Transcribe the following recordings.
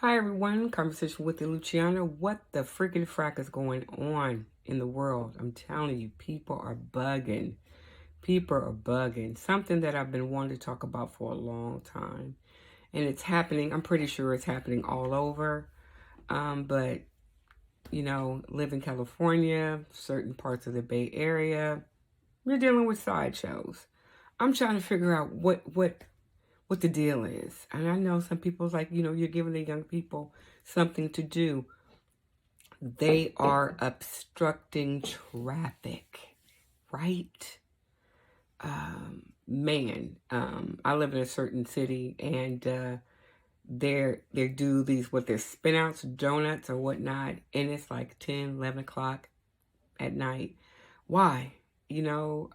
Hi everyone, conversation with the Luciana. What the freaking frack is going on in the world? I'm telling you, people are bugging. People are bugging. Something that I've been wanting to talk about for a long time. And it's happening, I'm pretty sure it's happening all over. But, live in California, certain parts of the Bay Area, you're dealing with sideshows. I'm trying to figure out what the deal is. And I know some people's like, you're giving the young people something to do. They are obstructing traffic, right? I live in a certain city, and they do these what they're spin outs, donuts or whatnot, and it's like 10, 11 o'clock at night. Why? You know,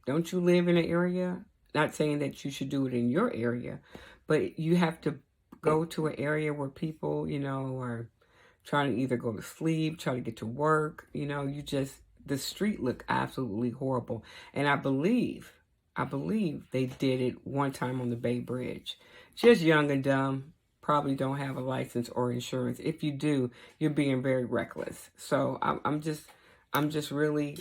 don't you live in an area? Not saying that you should do it in your area, but you have to go to an area where people, are trying to either go to sleep, try to get to work. The street look absolutely horrible. And I believe they did it one time on the Bay Bridge. Just young and dumb, probably don't have a license or insurance. If you do, you're being very reckless. So I'm just really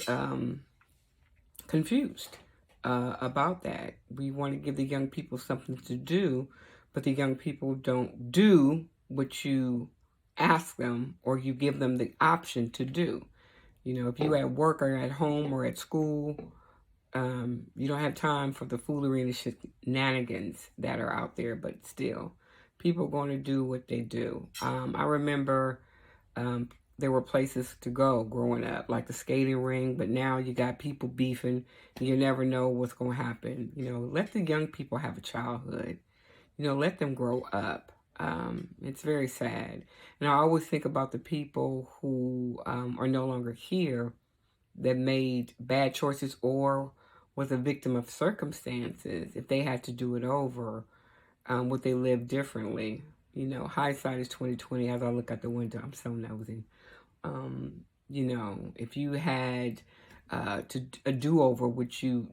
confused about that. We want to give the young people something to do, but the young people don't do what you ask them or you give them the option to do. If you at work or at home or at school, you don't have time for the foolery and the shenanigans that are out there, but still, people are going to do what they do. I remember um, there were places to go growing up, like the skating ring, but now you got people beefing. And you never know what's going to happen. Let the young people have a childhood. Let them grow up. It's very sad. And I always think about the people who are no longer here that made bad choices or was a victim of circumstances. If they had to do it over, would they live differently? Hindsight is 2020. As I look out the window, I'm so nosy. If you had to a do-over, would you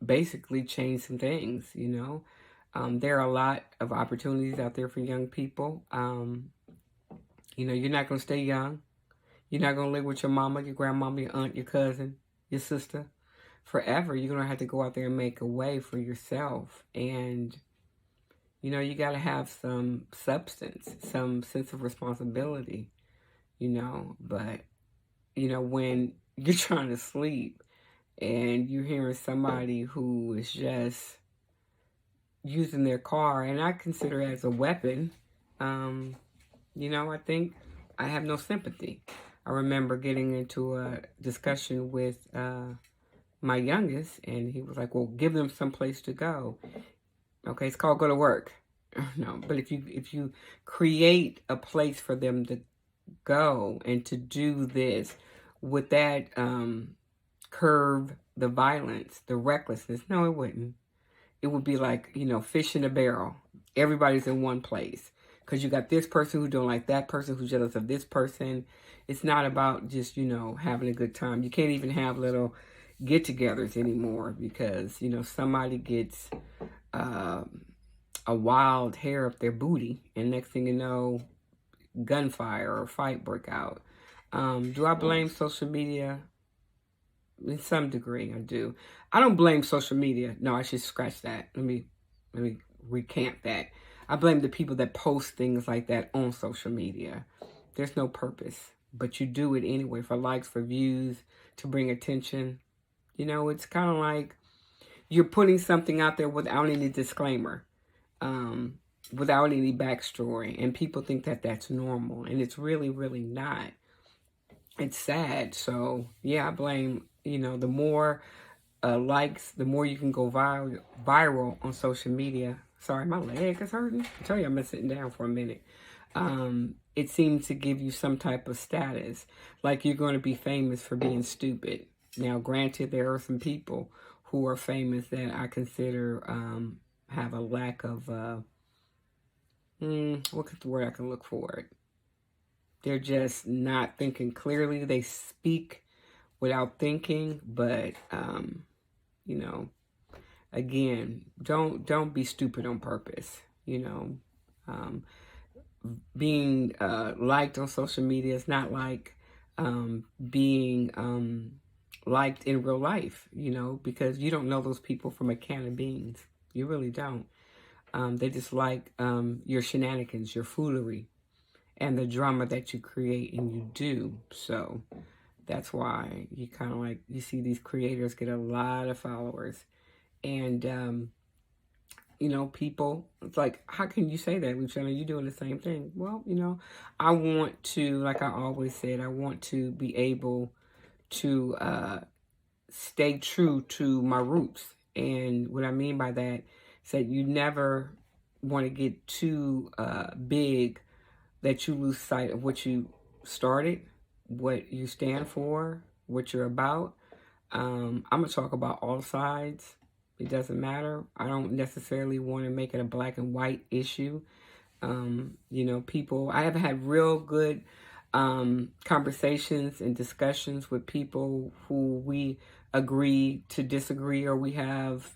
basically change some things? There are a lot of opportunities out there for young people. You're not going to stay young. You're not going to live with your mama, your grandmama, your aunt, your cousin, your sister forever. You're going to have to go out there and make a way for yourself. And, you got to have some substance, some sense of responsibility, But, when you're trying to sleep and you're hearing somebody who is just using their car, and I consider it as a weapon, I think I have no sympathy. I remember getting into a discussion with my youngest, and he was like, "Well, give them some place to go." Okay, it's called go to work. No, but if you create a place for them to go and to do this, would that curb the violence, the recklessness? No, it wouldn't. It would be like, fish in a barrel. Everybody's in one place. Because you got this person who don't like that person, who's jealous of this person. It's not about just, having a good time. You can't even have little get-togethers anymore because, somebody gets a wild hair up their booty. And next thing you know, gunfire or fight break out. Do I blame social media? In some degree, I do. I don't blame social media. No, I should scratch that. Let me recant that. I blame the people that post things like that on social media. There's no purpose, but you do it anyway for likes, for views, to bring attention. It's kind of like you're putting something out there without any disclaimer, without any backstory, and people think that that's normal, and it's really, really not. It's sad. So yeah, I blame, the more likes, the more you can go viral on social media. Sorry, my leg is hurting. I tell you, I've been sitting down for a minute. It seems to give you some type of status, like you're going to be famous for being stupid. Now, granted, there are some people who are famous that I consider have a lack of, what's the word I can look for it? They're just not thinking clearly. They speak without thinking, but again, don't be stupid on purpose. Um, being liked on social media is not like being liked in real life, because you don't know those people from a can of beans. You really don't. They just like your shenanigans, your foolery, and the drama that you create and you do. So that's why you kind of like, you see these creators get a lot of followers. And, people, it's like, how can you say that, Luciana? You're doing the same thing. Well, I want to, like I always said, I want to be able to stay true to my roots. And what I mean by that is that you never want to get too big that you lose sight of what you started, what you stand for, what you're about. I'm going to talk about all sides. It doesn't matter. I don't necessarily want to make it a black and white issue. People, I have had real good conversations and discussions with people who we agree to disagree, or we have,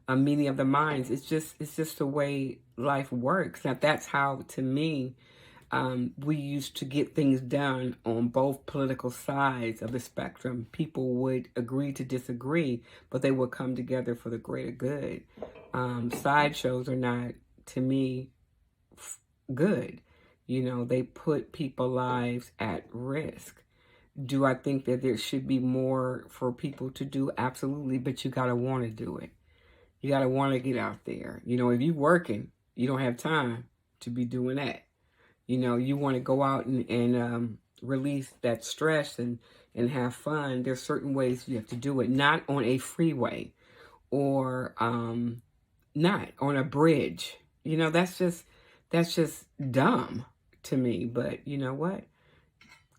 a meeting of the minds. It's just the way life works. Now, that's how, to me, we used to get things done on both political sides of the spectrum. People would agree to disagree, but they would come together for the greater good. Sideshows are not, to me, good. They put people's lives at risk. Do I think that there should be more for people to do? Absolutely, but you got to want to do it. You got to want to get out there. If you're working, you don't have time to be doing that. You want to go out and release that stress and have fun. There's certain ways you have to do it. Not on a freeway or not on a bridge. That's just dumb to me. But you know what?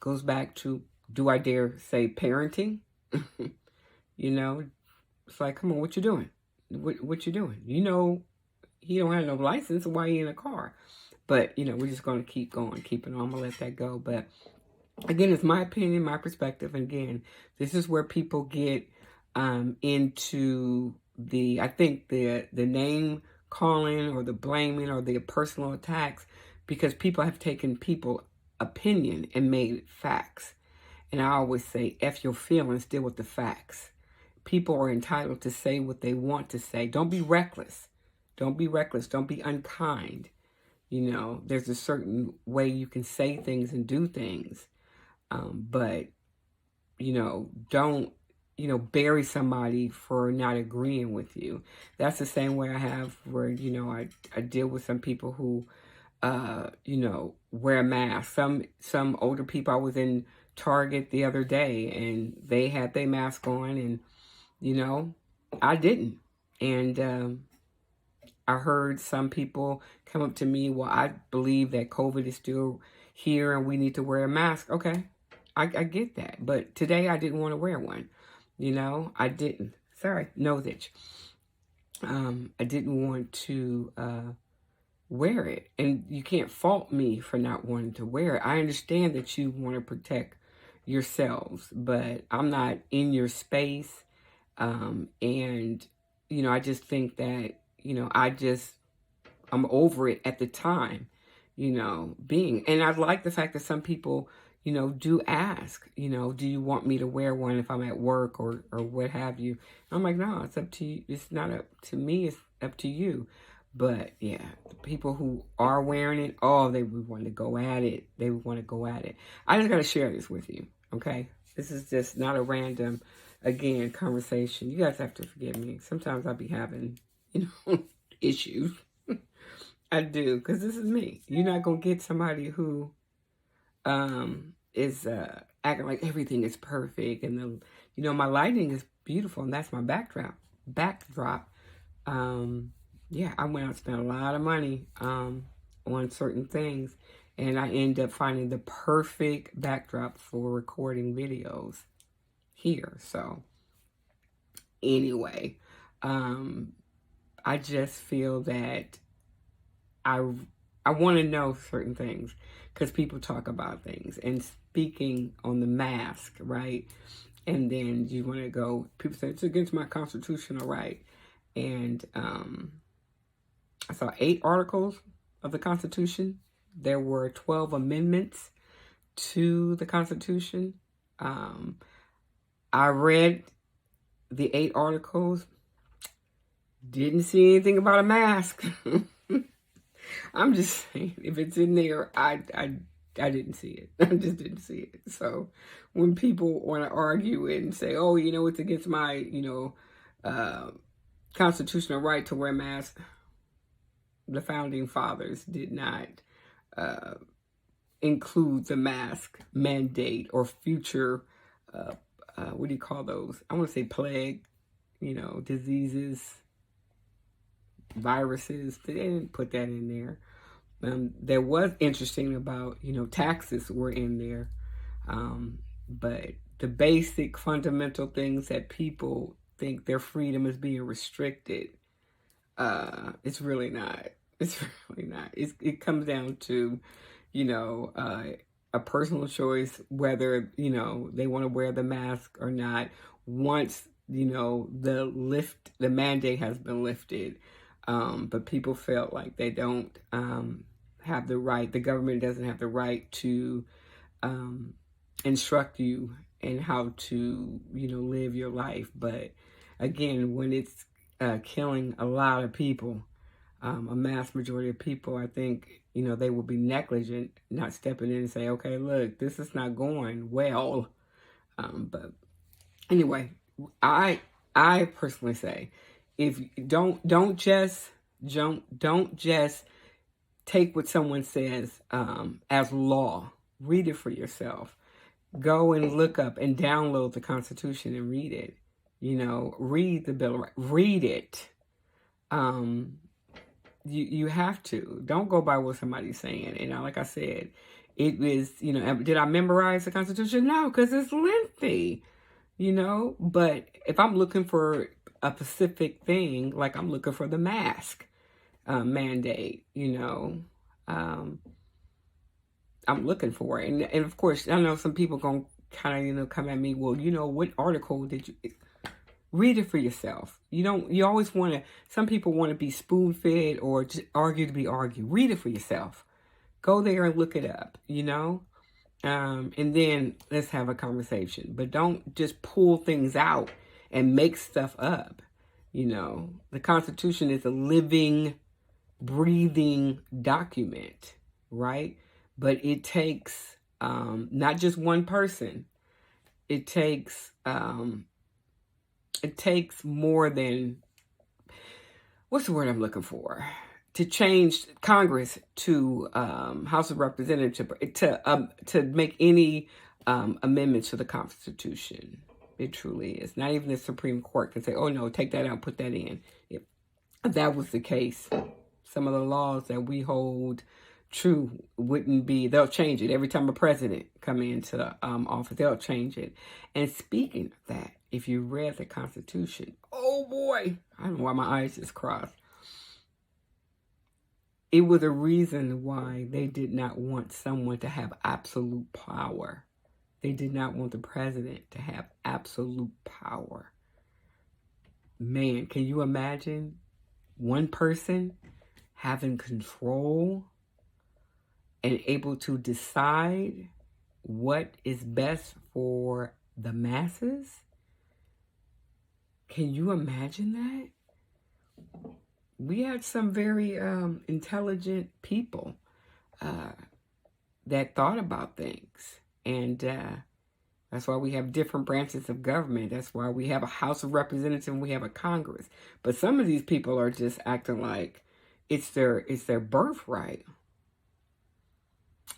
Goes back to, do I dare say parenting? It's like, come on, what you doing? What you doing? He don't have no license. Why he in a car? But, we're just going to keep going, keeping on. I'm going to let that go. But, again, it's my opinion, my perspective. And, again, this is where people get into I think the name calling or the blaming or the personal attacks, because people have taken people's opinion and made it facts. And I always say, F your feelings, deal with the facts. People are entitled to say what they want to say. Don't be reckless. Don't be reckless. Don't be unkind. There's a certain way you can say things and do things. But, don't, bury somebody for not agreeing with you. That's the same way I have where, I deal with some people who, wear a mask. Some older people, I was in Target the other day and they had their mask on and, I didn't. And, I heard some people come up to me, well, I believe that COVID is still here and we need to wear a mask. Okay, I get that. But today I didn't want to wear one. I didn't. Sorry, nose itch. I didn't want to wear it. And you can't fault me for not wanting to wear it. I understand that you want to protect yourselves, but I'm not in your space. And, I just think that, I'm over it at the time, being. And I like the fact that some people, do ask, do you want me to wear one if I'm at work or what have you? I'm like, no, it's up to you. It's not up to me. It's up to you. But yeah, the people who are wearing it, they would want to go at it. They would want to go at it. I just got to share this with you. Okay. This is just not a random, again, conversation. You guys have to forgive me. Sometimes I'll be having, issues. I do, because this is me. You're not going to get somebody who is acting like everything is perfect. And, my lighting is beautiful, and that's my backdrop. Yeah, I went out and spent a lot of money on certain things, and I end up finding the perfect backdrop for recording videos here. So, anyway, I just feel that I want to know certain things because people talk about things. And speaking on the mask, right? And then you want to go, people say, it's against my constitutional right. And I saw 8 articles of the Constitution there were 12 amendments to the Constitution. I read the 8 articles. Didn't see anything about a mask. I'm just saying, if it's in there, I didn't see it. I just didn't see it. So when people want to argue it and say, oh, it's against my, constitutional right to wear masks, the founding fathers did not include the mask mandate or future, what do you call those? I want to say plague, diseases, viruses. They didn't put that in there. There was interesting about, taxes were in there. But the basic fundamental things that people think their freedom is being restricted, it's really not. It's really not. It comes down to, a personal choice whether, they want to wear the mask or not. Once, the mandate has been lifted, but people felt like they don't have the right, the government doesn't have the right to instruct you in how to, live your life. But again, when it's killing a lot of people, a mass majority of people, I think, they will be negligent, not stepping in and say, okay, look, this is not going well. But anyway, I personally say, if don't just take what someone says as law. Read it for yourself. Go and look up and download the Constitution and read it. Read the Bill of Rights. Read it. You have to. Don't go by what somebody's saying. Like I said, it was, did I memorize the Constitution? No, because it's lengthy, But if I'm looking for a specific thing, like I'm looking for the mask mandate, I'm looking for it. And of course, I know some people going to kind of, come at me, well, what article did you... Read it for yourself. You always want to, some people want to be spoon-fed or just argue to be argued. Read it for yourself. Go there and look it up, and then let's have a conversation. But don't just pull things out and make stuff up. The Constitution is a living, breathing document, right? But it takes not just one person. It takes more than, what's the word I'm looking for? To change Congress to House of Representatives to make any amendments to the Constitution. It truly is. Not even the Supreme Court can say, oh no, take that out, put that in. If that was the case, some of the laws that we hold true wouldn't be, they'll change it. Every time a president come into office, they'll change it. And speaking of that, if you read the Constitution, oh boy, I don't know why my eyes just crossed. It was a reason why they did not want someone to have absolute power. They did not want the president to have absolute power. Man, can you imagine one person having control and able to decide what is best for the masses? Can you imagine that? We had some very intelligent people that thought about things. And that's why we have different branches of government. That's why we have a House of Representatives and we have a Congress. But some of these people are just acting like it's their birthright.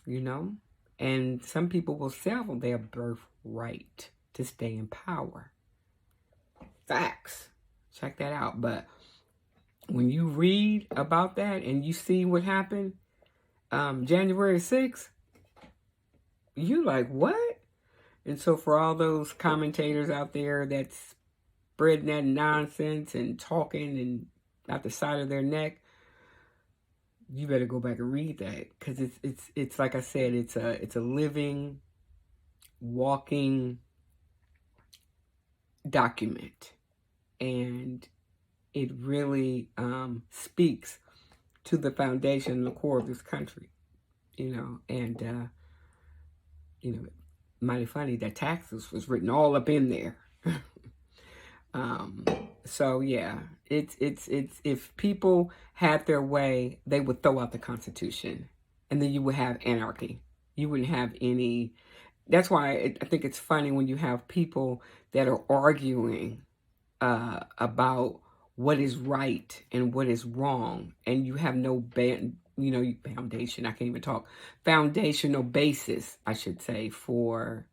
And some people will sell their birthright to stay in power. Facts. Check that out. But when you read about that and you see what happened January 6th, you like, what? And so for all those commentators out there that's spreading that nonsense and talking and out the side of their neck, you better go back and read that, because it's like I said, it's a living, walking document, and it really speaks to the foundation and the core of this country. and mighty funny that taxes was written all up in there. um, so yeah, it's if people had their way, they would throw out the Constitution, and then you would have anarchy. You wouldn't have any. That's why I think it's funny when you have people that are arguing about what is right and what is wrong, and you have no foundation. I can't even talk. Foundational basis, I should say, for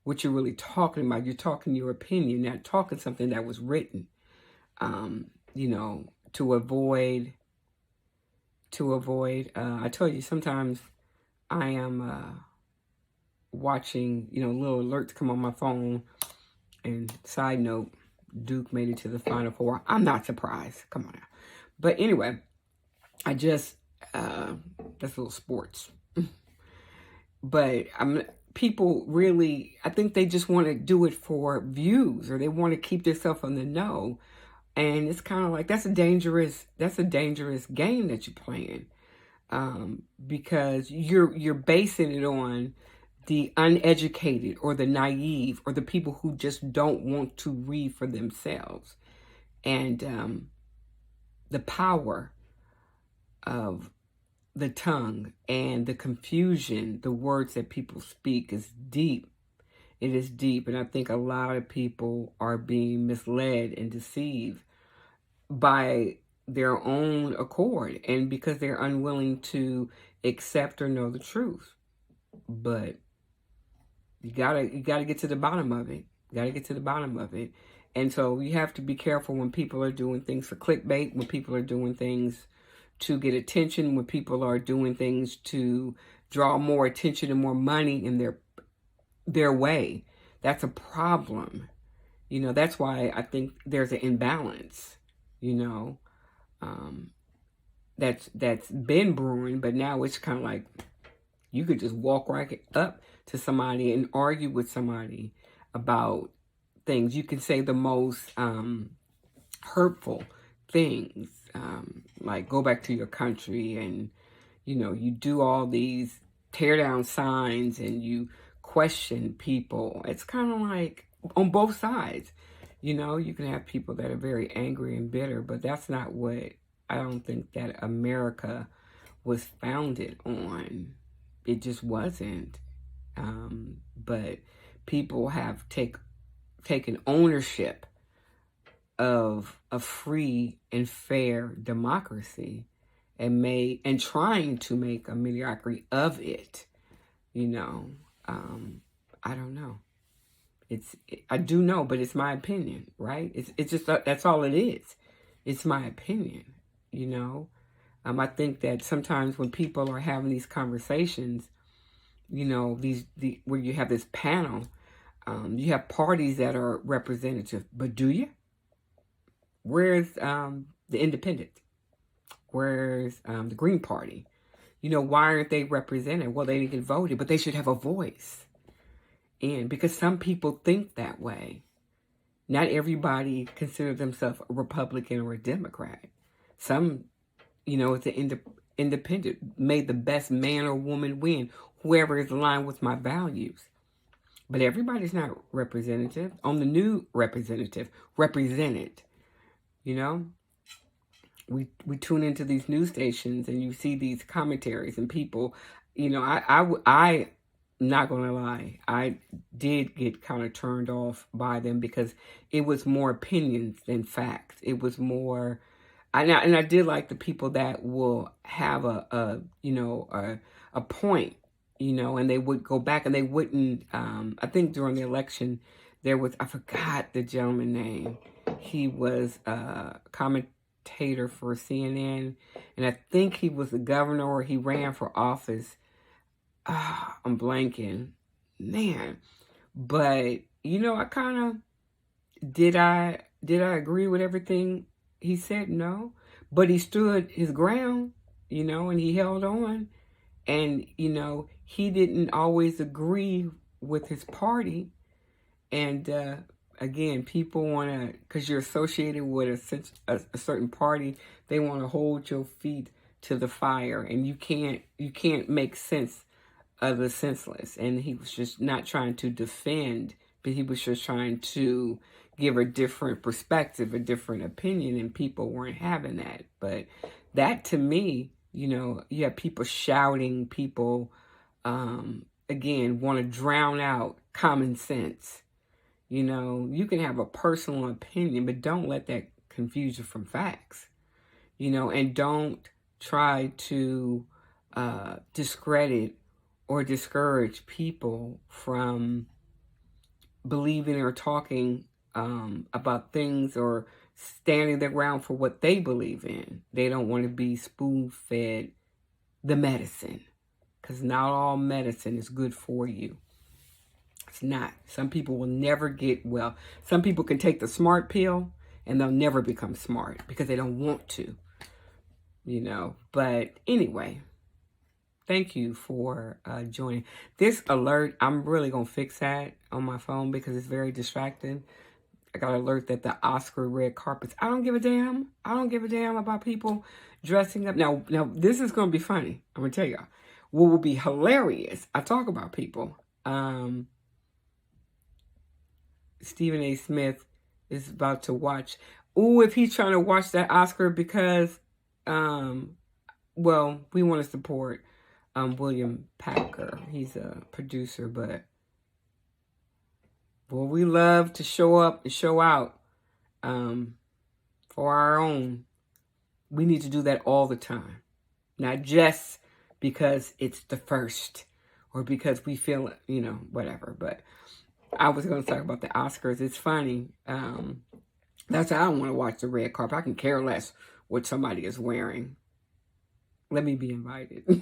what you're really talking about. You're talking your opinion, not talking something that was written. To avoid. I tell you, sometimes I am watching, little alerts come on my phone. And side note, Duke made it to the Final Four. I'm not surprised. Come on now. But anyway, I just, that's a little sports. But people really, I think they just want to do it for views, or they want to keep themselves in the know. And it's kind of like, that's a dangerous game that you're playing. Because you're basing it on the uneducated or the naive or the people who just don't want to read for themselves. And the power of the tongue and the confusion, the words that people speak is deep. It is deep. And I think a lot of people are being misled and deceived by their own accord, and because they're unwilling to accept or know the truth. But you gotta get to the bottom of it. And so you have to be careful when people are doing things for clickbait, when people are doing things to get attention, when people are doing things to draw more attention and more money in their way. That's a problem. That's why I think there's an imbalance, that's been brewing, but now it's kind of like you could just walk right up to somebody and argue with somebody about things. You can say the most hurtful things, like go back to your country, and you do all these tear down signs and you question people. It's kind of like on both sides. You can have people that are very angry and bitter, but that's not what I don't think that America was founded on. It just wasn't. But people have taken ownership of a free and fair democracy and trying to make a mediocrity of it. I don't know. I do know, but it's my opinion, right? It's just that's all it is. It's my opinion, I think that sometimes when people are having these conversations, where you have this panel, you have parties that are representative, but do you? Where's the independent? Where's the Green Party? Why aren't they represented? Well, they didn't get voted, but they should have a voice. And because some people think that way. Not everybody considers themselves a Republican or a Democrat. Some, it's an independent. May the best man or woman win, whoever is aligned with my values. But everybody's not representative. On the new representative, represented. We tune into these news stations and you see these commentaries and people, I not gonna lie, I did get kind of turned off by them because it was more opinions than facts. It was more, and I did like the people that will have a point, and they would go back and they wouldn't. I think during the election there was, I forgot the gentleman's name. He was a commentator for CNN, and I think he was the governor or he ran for office. I'm blanking, man. But I kind of did I agree with everything he said? No, but he stood his ground, and he held on, and he didn't always agree with his party, and again, people want to, because you're associated with a certain party, they want to hold your feet to the fire, and you can't make sense of the senseless. And he was just not trying to defend, but he was just trying to give a different perspective, a different opinion, and people weren't having that. But that, to me, you have people shouting, people again want to drown out common sense. You can have a personal opinion, but don't let that confuse you from facts. And don't try to discredit or discourage people from believing or talking about things or standing their ground for what they believe in. They don't want to be spoon-fed the medicine, because not all medicine is good for you. It's not. Some people will never get well. Some people can take the smart pill and they'll never become smart because they don't want to, But anyway, thank you for joining. This alert, I'm really going to fix that on my phone because it's very distracting. I got an alert that the Oscar red carpets, I don't give a damn. I don't give a damn about people dressing up. Now this is going to be funny. I'm going to tell y'all. What will be hilarious, I talk about people. Stephen A. Smith is about to watch. Ooh, if he's trying to watch that Oscar because, well, we want to support William Packer. He's a producer, but well, we love to show up and show out for our own. We need to do that all the time, not just because it's the first or because we feel it, whatever. But I was going to talk about the Oscars. It's funny. That's why I don't want to watch the red carpet. I can care less what somebody is wearing. Let me be invited.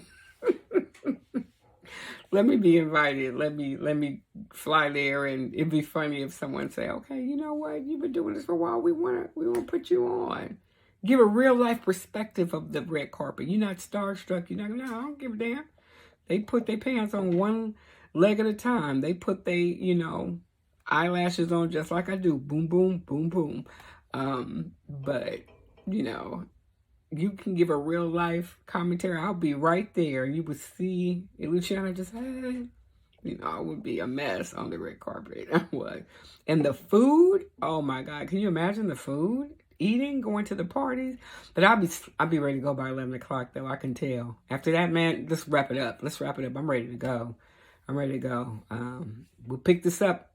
Let me be invited. Let me fly there, and it'd be funny if someone say, "Okay, you know what? You've been doing this for a while. We want to put you on. Give a real life perspective of the red carpet. You're not starstruck. You're not. No, I don't give a damn. They put their pants on one leg at a time. They put they eyelashes on just like I do. Boom, boom, boom, boom. But you can give a real life commentary. I'll be right there. You would see Luciana just, hey, I would be a mess on the red carpet. I would. And the food, oh my God. Can you imagine the food? Eating, going to the parties. But I'll be ready to go by 11 o'clock though. I can tell. After that, man, let's wrap it up. I'm ready to go. We'll pick this up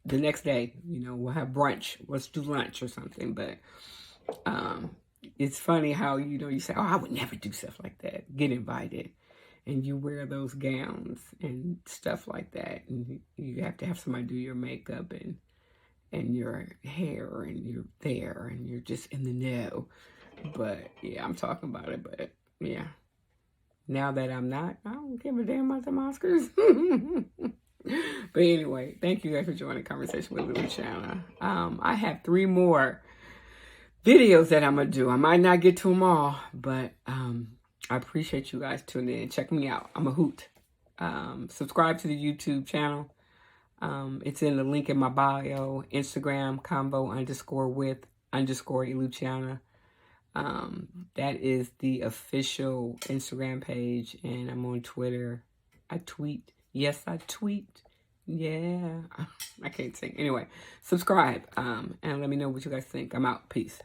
the next day. We'll have brunch. Let's do lunch or something. But, it's funny how, you say, oh, I would never do stuff like that. Get invited. And you wear those gowns and stuff like that. And you have to have somebody do your makeup and your hair, and you're there and you're just in the know. But yeah, I'm talking about it. But yeah, now that I'm not, I don't give a damn about some Oscars. But anyway, thank you guys for joining Conversation with Luciana. I have 3 more videos that I'm going to do. I might not get to them all, but I appreciate you guys tuning in. Check me out. I'm a hoot. Subscribe to the YouTube channel. It's in the link in my bio. Instagram, convo_with_Luciana. That is the official Instagram page, and I'm on Twitter. I tweet. Yes, I tweet. Yeah. I can't sing. Anyway, subscribe and let me know what you guys think. I'm out. Peace.